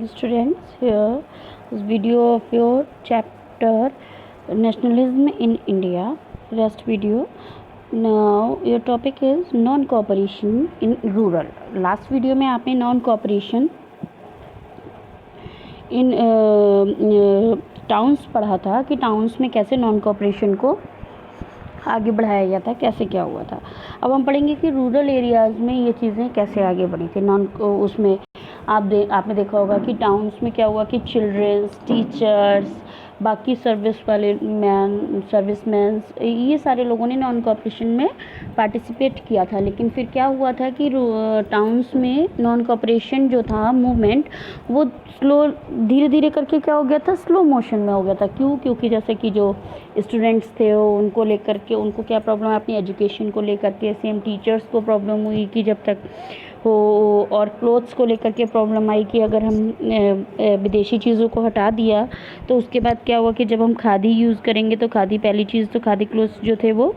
Students, here is video of your chapter Nationalism in India, rest video. Now your topic is non-cooperation in rural. Last video में आपने non-cooperation in towns पढ़ा था कि towns में कैसे non cooperation को आगे बढ़ाया गया था, कैसे क्या हुआ था। अब हम पढ़ेंगे कि रूरल एरियाज़ में ये चीज़ें कैसे आगे बढ़ी थी। उसमें आपने देखा होगा कि टाउन्स में क्या हुआ कि चिल्ड्रंस, टीचर्स, बाकी सर्विसमैन्स, ये सारे लोगों ने नॉन कोऑपरेशन में पार्टिसिपेट किया था। लेकिन फिर क्या हुआ था कि टाउन्स में नॉन कोऑपरेशन जो था मूवमेंट, वो धीरे धीरे करके क्या हो गया था, स्लो मोशन में हो गया था। क्योंकि जैसे कि जो स्टूडेंट्स थे उनको लेकर के उनको क्या प्रॉब्लम है, अपनी एजुकेशन को लेकर के। सेम टीचर्स को प्रॉब्लम हुई कि जब तक हो, और क्लोथ्स को लेकर के प्रॉब्लम आई कि अगर हम विदेशी चीज़ों को हटा दिया तो उसके बाद क्या हुआ कि जब हम खादी यूज़ करेंगे तो खादी, पहली चीज़ तो खादी क्लोथ्स जो थे वो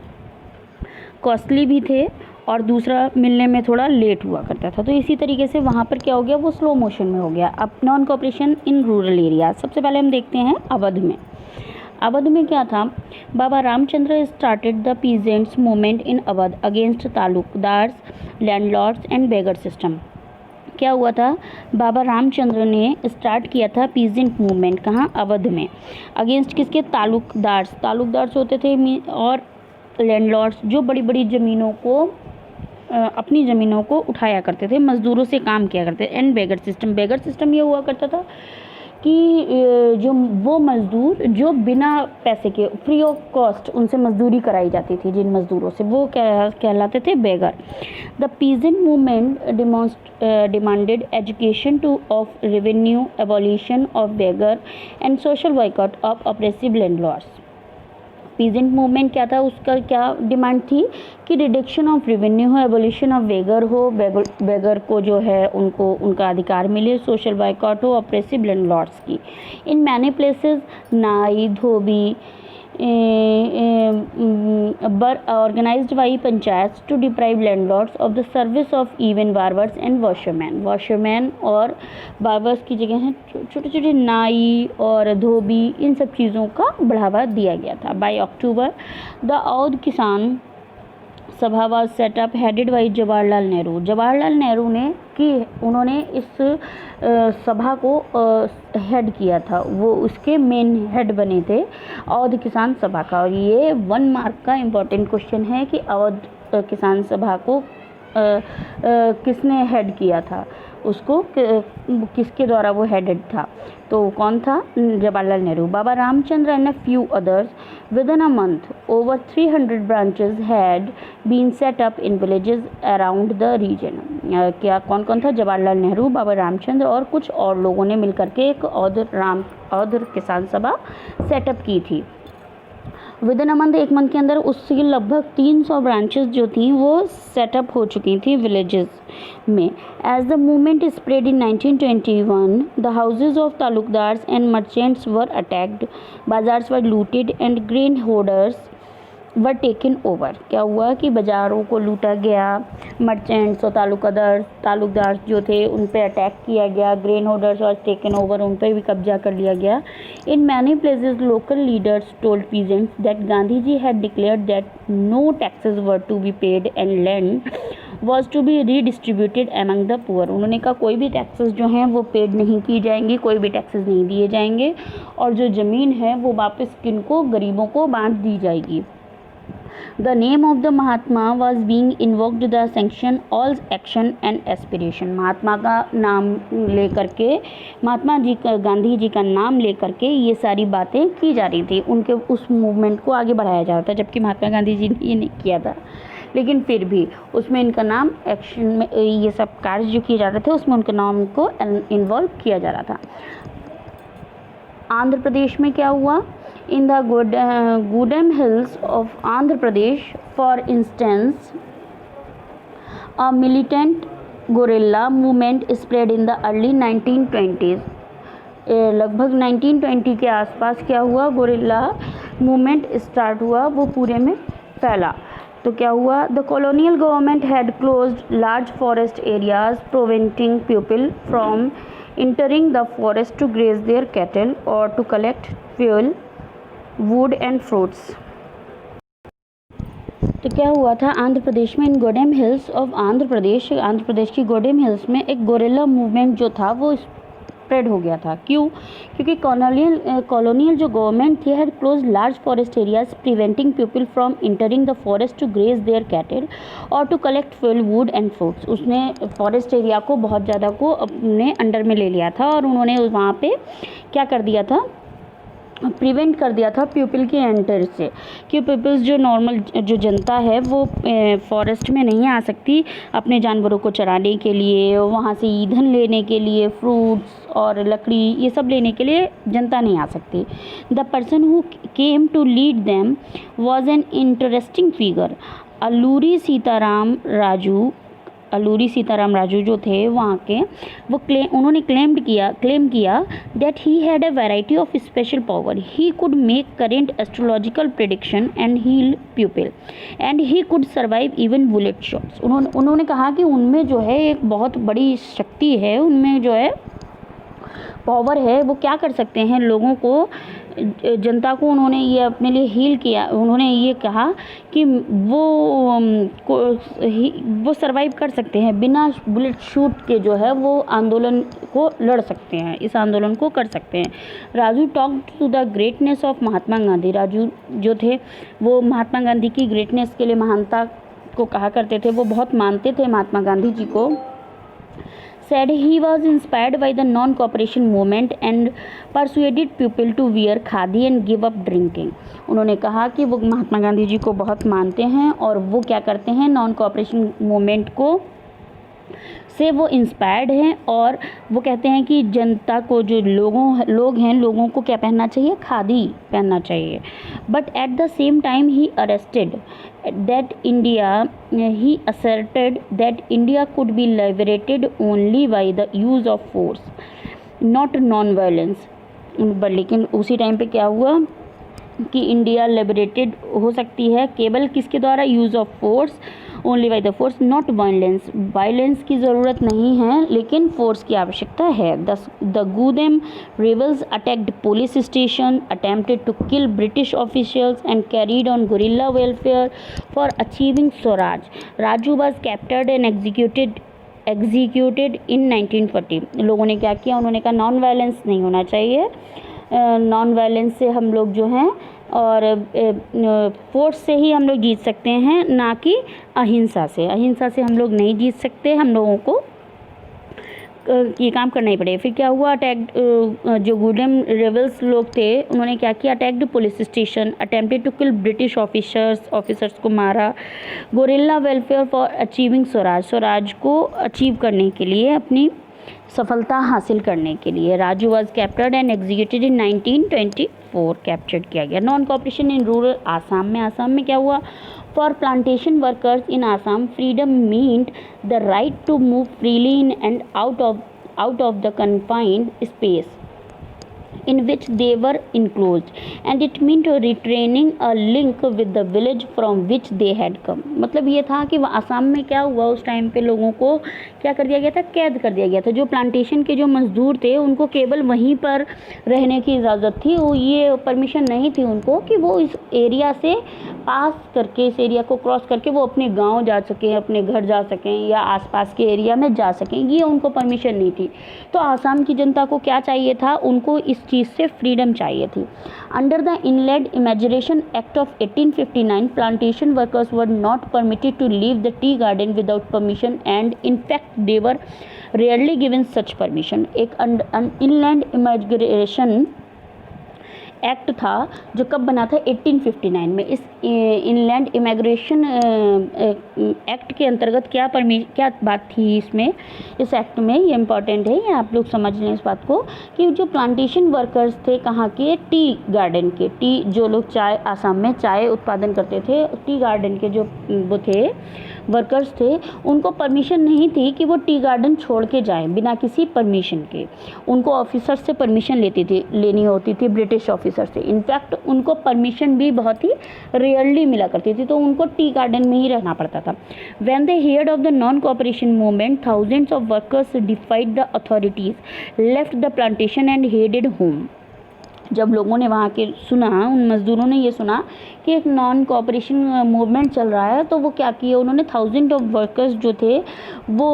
कॉस्टली भी थे और दूसरा मिलने में थोड़ा लेट हुआ करता था। तो इसी तरीके से वहाँ पर क्या हो गया, वो स्लो मोशन में हो गया। अब non cooperation in rural area, सबसे पहले हम देखते हैं अवध में। अवध में क्या था, Baba Ramchandra started the peasants movement in Awadh against talukdars, landlords and begar system. क्या हुआ था, बाबा रामचंद्र ने स्टार्ट किया था पीजेंट मूवमेंट, कहाँ, अवध में। अगेंस्ट किसके, तालुकदार्स होते थे और लैंडलॉर्ड्स, जो बड़ी बड़ी ज़मीनों को अपनी ज़मीनों को उठाया करते थे, मज़दूरों से काम किया करते थे। एंड बेगर सिस्टम ये हुआ करता था कि जो वो मज़दूर जो बिना पैसे के, फ्री ऑफ कॉस्ट उनसे मज़दूरी कराई जाती थी, जिन मज़दूरों से, वो कहलाते थे begar. The peasant movement demanded reduction to of revenue, abolition of begar and social boycott of oppressive landlords. Peasant movement क्या था, उसका क्या डिमांड थी कि रिडक्शन ऑफ रेवेन्यू हो, एबोलिशन ऑफ बेगर हो, बेगर को जो है उनको उनका अधिकार मिले, सोशल बाइकॉट हो ऑपरेसिव लैंडलॉर्ड्स की। In many places nai, dhobi were organised by panchayat to deprive landlords of the service of even barbers and washerman और बार्बर्स की जगह हैं छोटे छोटे नाई और धोबी, इन सब चीज़ों का बढ़ावा दिया गया था। बाई अक्टूबर द औध किसान सभा was setup headed by Jawaharlal Nehru ने कि उन्होंने इस सभा को हेड किया था, वो उसके मेन हेड बने थे अवध किसान सभा का। और ये 1 मार्क का इम्पोर्टेंट क्वेश्चन है कि अवध किसान सभा को किसने हेड किया था, उसको किसके द्वारा वो हेडेड था, तो कौन था, Jawaharlal Nehru. Baba Ramchandra and a few others within a month over 300 branches had been set up in villages around the region. क्या कौन था, जवाहरलाल नेहरू, बाबा रामचंद्र और कुछ और लोगों ने मिलकर के एक अवध किसान सभा सेटअप की थी। विदिन अ मंथ, 1 मंथ के अंदर उसकी लगभग 300 ब्रांचेस जो थी वो सेटअप हो चुकी थी विलेजेस में। As the movement spread in 1921 the houses of talukdars and merchants were attacked, bazaars were looted and grain hoarders were taken over. क्या हुआ कि बाज़ारों को लूटा गया, मर्चेंट्स और तालुकदार जो थे उन पे अटैक किया गया, ग्रेन होर्डर्स और टेकन ओवर, उन पर भी कब्जा कर लिया गया। In many places local leaders told peasants that Gandhi ji had declared that no taxes were to be paid and land was to be redistributed among the poor. उन्होंने कहा कोई भी टैक्सेस जो हैं वो पेड नहीं की जाएंगी, कोई भी टैक्सेस नहीं दिए जाएंगे और जो ज़मीन है वो वापस किनको, गरीबों को बांट दी जाएगी। The name of the Mahatma was being invoked to sanction all action and aspiration। महात्मा का नाम लेकर के, महात्मा जी का, गांधी जी का नाम लेकर के ये सारी बातें की जा रही थी, उनके उस मूवमेंट को आगे बढ़ाया जा रहा था। जबकि महात्मा गांधी जी ने ये नहीं किया था, लेकिन फिर भी उसमें इनका नाम, एक्शन में ये सब कार्य जो किए जा रहे थे उसमें उनके नाम को इन्वॉल्व किया जा रहा था। आंध्र प्रदेश में क्या हुआ, in the Gudem hills of Andhra Pradesh, for instance, a militant guerrilla movement spread in the early 1920s। लगभग 1920 के आसपास क्या हुआ, गुरिल्ला मूवमेंट स्टार्ट हुआ, वो पूरे में फैला। तो क्या हुआ, the colonial government had closed large forest areas preventing people from entering the forest to graze their cattle or to collect fuel, wood and fruits. तो क्या हुआ था आंध्र प्रदेश में, इन गोडेम हिल्स ऑफ आंध्र प्रदेश की गोडेम हिल्स में एक गोरिल्ला मूवमेंट जो था वो स्प्रेड हो गया था। क्यों? क्योंकि कॉलोनियल जो गवर्नमेंट थी had closed large forest areas preventing people from entering the forest to graze their cattle और to collect fuel, wood and fruits. उसने फॉरेस्ट एरिया को बहुत ज़्यादा को अपने अंडर में ले लिया था और उन्होंने वहाँ पे क्या कर दिया था, प्रिवेंट कर दिया था पीपल के एंटर से, कि पीपल्स जो नॉर्मल जो जनता है वो फॉरेस्ट में नहीं आ सकती अपने जानवरों को चराने के लिए, वहाँ से ईंधन लेने के लिए, फ्रूट्स और लकड़ी ये सब लेने के लिए जनता नहीं आ सकती। The person who came to lead them was an interesting figure. Alluri Sitarama Raju जो थे वहाँ के, वो उन्होंने क्लेम किया that he had a variety of special power. He could make current astrological prediction and heal people and he could survive even bullet shots. उन्होंने कहा कि उनमें जो है एक बहुत बड़ी शक्ति है, उनमें जो है पावर है, वो क्या कर सकते हैं लोगों को, जनता को उन्होंने ये अपने लिए हील किया। उन्होंने ये कहा कि वो सरवाइव कर सकते हैं बिना बुलेट शूट के, जो है वो आंदोलन को लड़ सकते हैं, इस आंदोलन को कर सकते हैं। Raju talked to the greatness of Mahatma Gandhi. Raju जो थे वो महात्मा गांधी की ग्रेटनेस के लिए, महानता को कहा करते थे, वो बहुत मानते थे महात्मा गांधी जी को। Said he was inspired by the non-cooperation movement and persuaded people to wear khadi and give up drinking. उन्होंने कहा कि वो महात्मा गांधी जी को बहुत मानते हैं और वो क्या करते हैं, नॉन कोऑपरेशन मूवमेंट को से वो इंस्पायर्ड हैं और वो कहते हैं कि जनता को, जो लोगों को क्या पहनना चाहिए, खादी पहनना चाहिए। But at the same time he asserted that India could be liberated only by the use of force, not non-violence. लेकिन उसी टाइम पे क्या हुआ कि इंडिया लिबरेटेड हो सकती है केवल किसके द्वारा, use of force, only by the force, not violence. Violence की ज़रूरत नहीं है लेकिन फोर्स की आवश्यकता है। The Gudem rebels attacked police station, attempted to kill British officials and carried on guerrilla warfare for achieving swaraj. Raju was captured and executed in 1940। लोगों ने क्या किया, उन्होंने कहा नॉन वायलेंस नहीं होना चाहिए, नॉन वायलेंस से हम लोग जो हैं और फोर्स से ही हम लोग जीत सकते हैं, ना कि अहिंसा से हम लोग नहीं जीत सकते, हम लोगों को ये काम करना ही पड़ेगा। फिर क्या हुआ, अटैक जो गुडेम रेबल्स लोग थे उन्होंने क्या किया, attacked police station, attempted to kill British officers को मारा, guerrilla warfare for achieving swaraj को अचीव करने के लिए, अपनी सफलता हासिल करने के लिए। Raju was captured and executed in 1924, captured किया गया। Non cooperation in rural Assam में क्या हुआ, for plantation workers in Assam freedom meant the right to move freely in and out of the confined space in which they were enclosed, and it meant retraining a link with the village from which they had come। मतलब ये था कि आसाम में क्या हुआ, उस time पे लोगों को क्या कर दिया गया था, कैद कर दिया गया था। जो प्लांटेशन के जो मजदूर थे उनको केवल वहीं पर रहने की इजाज़त थी, वो ये परमिशन नहीं थी उनको कि वो इस एरिया से पास करके, इस एरिया को क्रॉस करके वो अपने गाँव जा सकें, अपने घर जा सकें या आसपास के एरिया में जा सकें, ये उनको परमिशन नहीं थी। तो आसाम की जनता को क्या चाहिए था, उनको इस चीज़ से फ्रीडम चाहिए थी। Under the inland imagination act of 1859 plantation workers were not permitted to leave the tea garden without permission and in fact they were rarely given such permission. एक इनलैंड इमेजिनेशन एक्ट था जो कब बना था, 1859 में। इस इनलैंड इमिग्रेशन एक्ट के अंतर्गत क्या बात थी इसमें, इस एक्ट में, ये इम्पॉर्टेंट है, ये आप लोग समझ लें इस बात को, कि जो प्लांटेशन वर्कर्स थे कहाँ के, टी गार्डन के, जो लोग आसाम में चाय उत्पादन करते थे, टी गार्डन के जो वो थे वर्कर्स थे उनको परमिशन नहीं थी कि वो टी गार्डन छोड़ के जाएं बिना किसी परमिशन के। उनको ऑफिसर से परमिशन लेनी होती थी, ब्रिटिश ऑफिसर से। इनफैक्ट उनको परमिशन भी बहुत ही रेयरली मिला करती थी, तो उनको टी गार्डन में ही रहना पड़ता था। When they heard of the non cooperation movement, thousands of workers डिफाइड the authorities, left the plantation and headed home. जब लोगों ने वहाँ के सुना, उन मज़दूरों ने ये सुना कि एक नॉन कोऑपरेशन मूवमेंट चल रहा है, तो वो क्या किए, उन्होंने थाउजेंड ऑफ वर्कर्स जो थे वो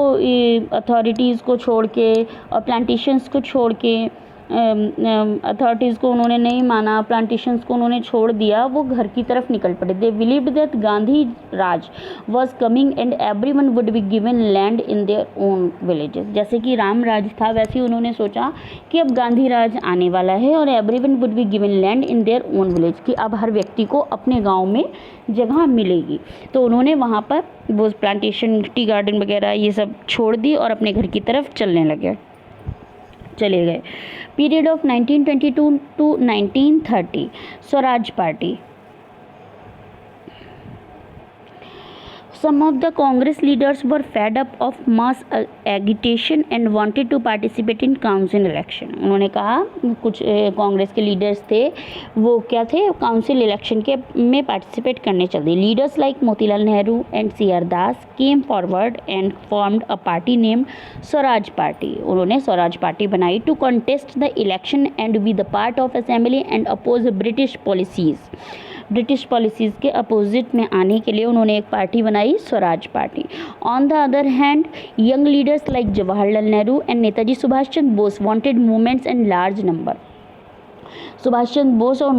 अथॉरिटीज़ को छोड़ के और प्लांटेशंस को छोड़ के, अथॉरिटीज़ को उन्होंने नहीं माना, प्लांटेशंस को उन्होंने छोड़ दिया, वो घर की तरफ निकल पड़े। They believed that Gandhi Raj was coming and everyone would be given land in their own villages. जैसे कि राम राज था, वैसे ही उन्होंने सोचा कि अब गांधी राज आने वाला है और everyone would be given land in their own village, कि अब हर व्यक्ति को अपने गाँव में जगह मिलेगी। तो उन्होंने वहाँ पर वो प्लांटेशन, टी गार्डन वगैरह ये सब छोड़ दी और अपने घर की तरफ चले गए। Period of 1922 to 1930, Swaraj party. Some of the Congress leaders were fed up of mass agitation and wanted to participate in council election. उन्होंने कहा, कुछ कांग्रेस के लीडर्स थे, वो क्या थे, काउंसिल इलेक्शन के में पार्टिसिपेट करने चल दिए। Leaders like Motilal Nehru and CR Das came forward and formed a party named Swaraj party. उन्होंने स्वराज पार्टी बनाई to contest the election and be the part of assembly and oppose British policies के अपोजिट में आने के लिए उन्होंने एक पार्टी बनाई, Swaraj party. On the other hand, young leaders like Jawaharlal Nehru and Netaji Subhash Chandra Bose wanted movements and large number. Subhash Chandra Bose और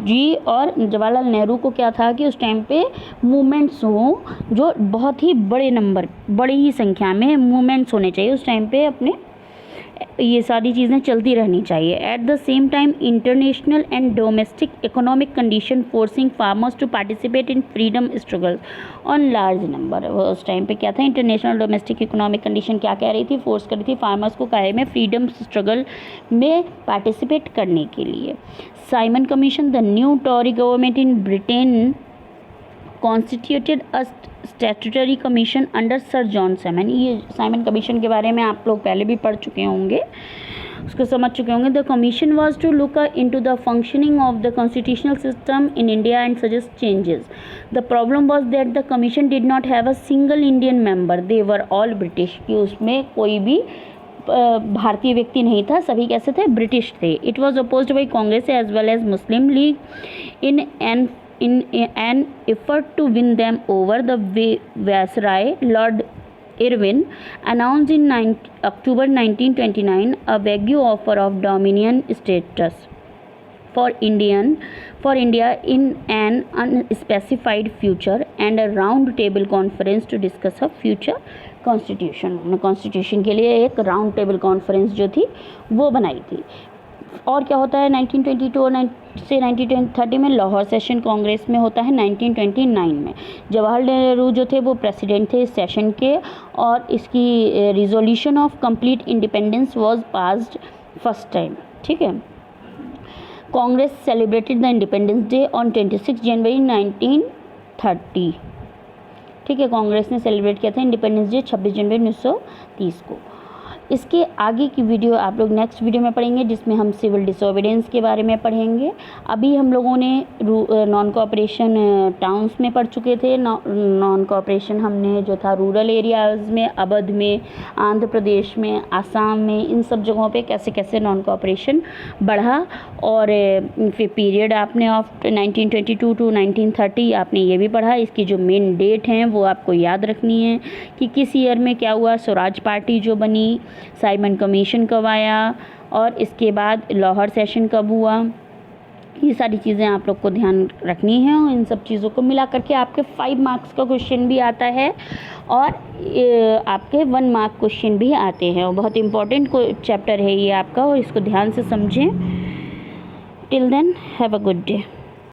जी और जवाहरलाल नेहरू को क्या था कि उस टाइम पे मूवमेंट्स हों, जो बहुत ही बड़ी ही संख्या में मूवमेंट्स होने चाहिए उस टाइम पे, अपने ये सारी चीज़ें चलती रहनी चाहिए। At the same time international and domestic economic condition forcing farmers to participate in freedom struggle on large number. उस टाइम पे क्या था, इंटरनेशनल डोमेस्टिक इकोनॉमिक कंडीशन क्या कह रही थी, फोर्स कर रही थी फार्मर्स को काहे में, फ्रीडम स्ट्रगल में पार्टिसिपेट करने के लिए। Simon Commission, the new Tory government in Britain constituted a statutory commission under sir John Simon. ये साइमन कमीशन के बारे में आप लोग पहले भी पढ़ चुके होंगे, उसको समझ चुके होंगे। The commission was to look into the functioning of the constitutional system in India and suggest changes. The problem was that the commission did not have a single Indian member, they were all British, कि उसमें कोई भी भारतीय व्यक्ति नहीं था, सभी कैसे थे, ब्रिटिश थे। It was opposed by Congress as well as Muslim League in an effort to win them over. The Viceroy Lord Irwin announced in October 1929 a vague offer of dominion status for India in an unspecified future and a round table conference to discuss a future constitution. Constitution के लिए एक round table conference जो थी वो बनाई थी। और क्या होता है 1922 से 1930 में, लाहौर सेशन कांग्रेस में होता है 1929 में। जवाहरलाल नेहरू जो थे वो प्रेसिडेंट थे इस सेशन के, और इसकी resolution of complete independence was passed first time. ठीक है, Congress celebrated the independence day on 26 जनवरी 1930। ठीक है, कांग्रेस ने सेलिब्रेट किया था इंडिपेंडेंस डे 26 जनवरी 1930 को। इसके आगे की वीडियो आप लोग नेक्स्ट वीडियो में पढ़ेंगे, जिसमें हम सिविल डिसोबीडियंस के बारे में पढ़ेंगे। अभी हम लोगों ने नॉन कोऑपरेशन टाउन्स में पढ़ चुके थे। नॉन कोऑपरेशन हमने जो था रूरल एरियाज़ में, अवध में, आंध्र प्रदेश में, आसाम में, इन सब जगहों पे कैसे कैसे नॉन कोऑपरेशन बढ़ा। और फिर पीरियड आपने ऑफ 1922 टू 1930 आपने ये भी पढ़ा। इसकी जो मेन डेट हैं वो आपको याद रखनी है कि किस ईयर में क्या हुआ, स्वराज पार्टी जो बनी, साइमन कमीशन कब आया, और इसके बाद लाहौर सेशन कब हुआ। ये सारी चीज़ें आप लोग को ध्यान रखनी है, और इन सब चीज़ों को मिला करके आपके 5 मार्क्स का क्वेश्चन भी आता है और आपके 1 मार्क क्वेश्चन भी आते हैं। और बहुत इंपॉर्टेंट चैप्टर है ये आपका, और इसको ध्यान से समझें। Till then have a good day.